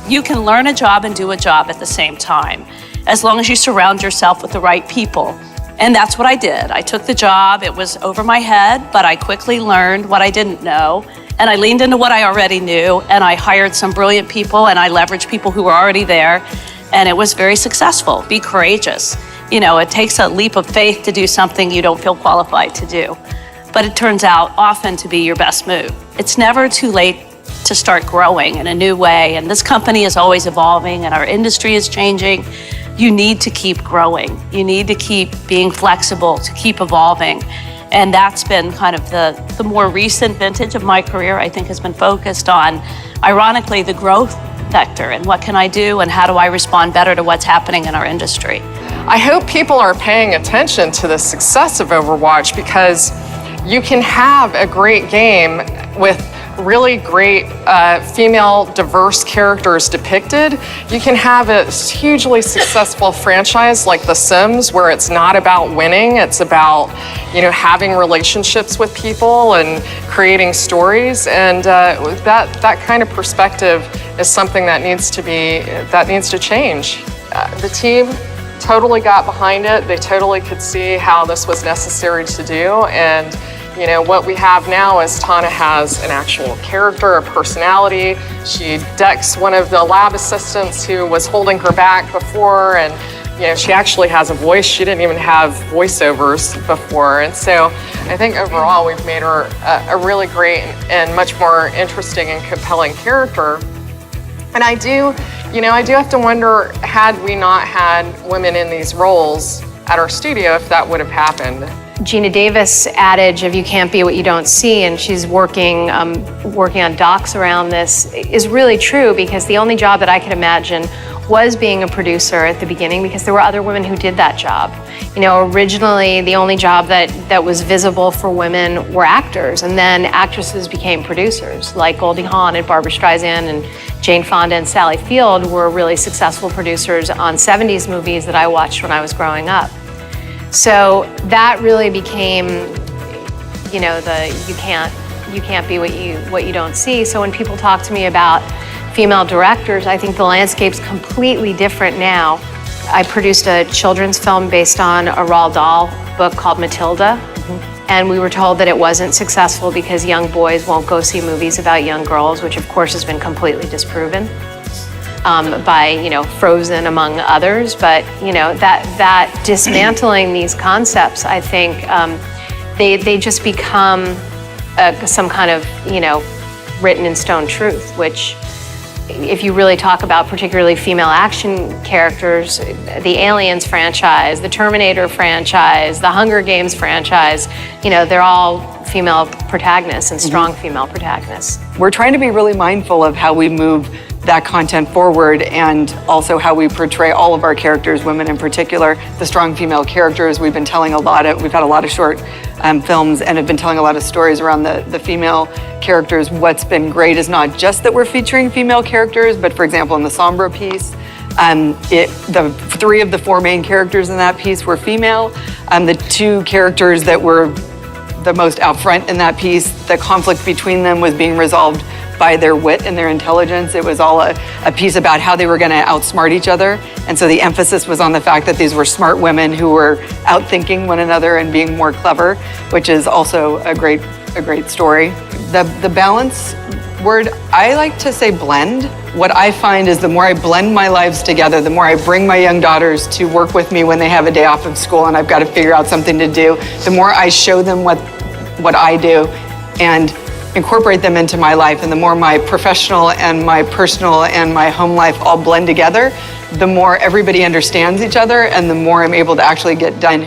You can learn a job and do a job at the same time, as long as you surround yourself with the right people. And that's what I did. I took the job, it was over my head, but I quickly learned what I didn't know, and I leaned into what I already knew, and I hired some brilliant people, and I leveraged people who were already there, and it was very successful. Be courageous. You know, it takes a leap of faith to do something you don't feel qualified to do, but it turns out often to be your best move. It's never too late to start growing in a new way, and this company is always evolving, and our industry is changing. You need to keep growing. You need to keep being flexible, to keep evolving. And that's been kind of the more recent vintage of my career, I think, has been focused on, ironically, the growth vector and what can I do and how do I respond better to what's happening in our industry. I hope people are paying attention to the success of Overwatch, because you can have a great game with really great female diverse characters depicted. You can have a hugely successful franchise like The Sims, where it's not about winning, it's about, you know, having relationships with people and creating stories. And that kind of perspective is something that needs to change. The team totally got behind it. They totally could see how this was necessary to do. And you know, what we have now is Tana has an actual character, a personality. She decks one of the lab assistants who was holding her back before, and you know, she actually has a voice. She didn't even have voiceovers before. And so I think overall we've made her a really great and much more interesting and compelling character. And I do have to wonder, had we not had women in these roles at our studio, if that would have happened. Gina Davis' adage of "you can't be what you don't see," and she's working on docs around this, is really true, because the only job that I could imagine was being a producer at the beginning, because there were other women who did that job. You know, originally the only job that was visible for women were actors, and then actresses became producers, like Goldie Hawn and Barbra Streisand and Jane Fonda and Sally Field were really successful producers on 70s movies that I watched when I was growing up. So that really became, you know, you can't be what you don't see. So when people talk to me about female directors, I think the landscape's completely different now. I produced a children's film based on a Roald Dahl book called Matilda, and we were told that it wasn't successful because young boys won't go see movies about young girls, which of course has been completely disproven. By, you know, Frozen among others, but you know, that dismantling these concepts, I think they just become some kind of, you know, written in stone truth, which if you really talk about particularly female action characters, the Aliens franchise, the Terminator franchise, the Hunger Games franchise, you know, they're all female protagonists and strong female protagonists. We're trying to be really mindful of how we move that content forward, and also how we portray all of our characters, women in particular, the strong female characters. We've had a lot of short films and have been telling a lot of stories around the female characters. What's been great is not just that we're featuring female characters, but for example, in the Sombra piece, the 3 of the 4 main characters in that piece were female. The 2 characters that were the most out front in that piece, the conflict between them was being resolved by their wit and their intelligence. It was all a piece about how they were going to outsmart each other. And so the emphasis was on the fact that these were smart women who were outthinking one another and being more clever, which is also a great story. The balance word, I like to say blend. What I find is the more I blend my lives together, the more I bring my young daughters to work with me when they have a day off of school and I've got to figure out something to do, the more I show them what I do and incorporate them into my life, and the more my professional and my personal and my home life all blend together, the more everybody understands each other and the more I'm able to actually get done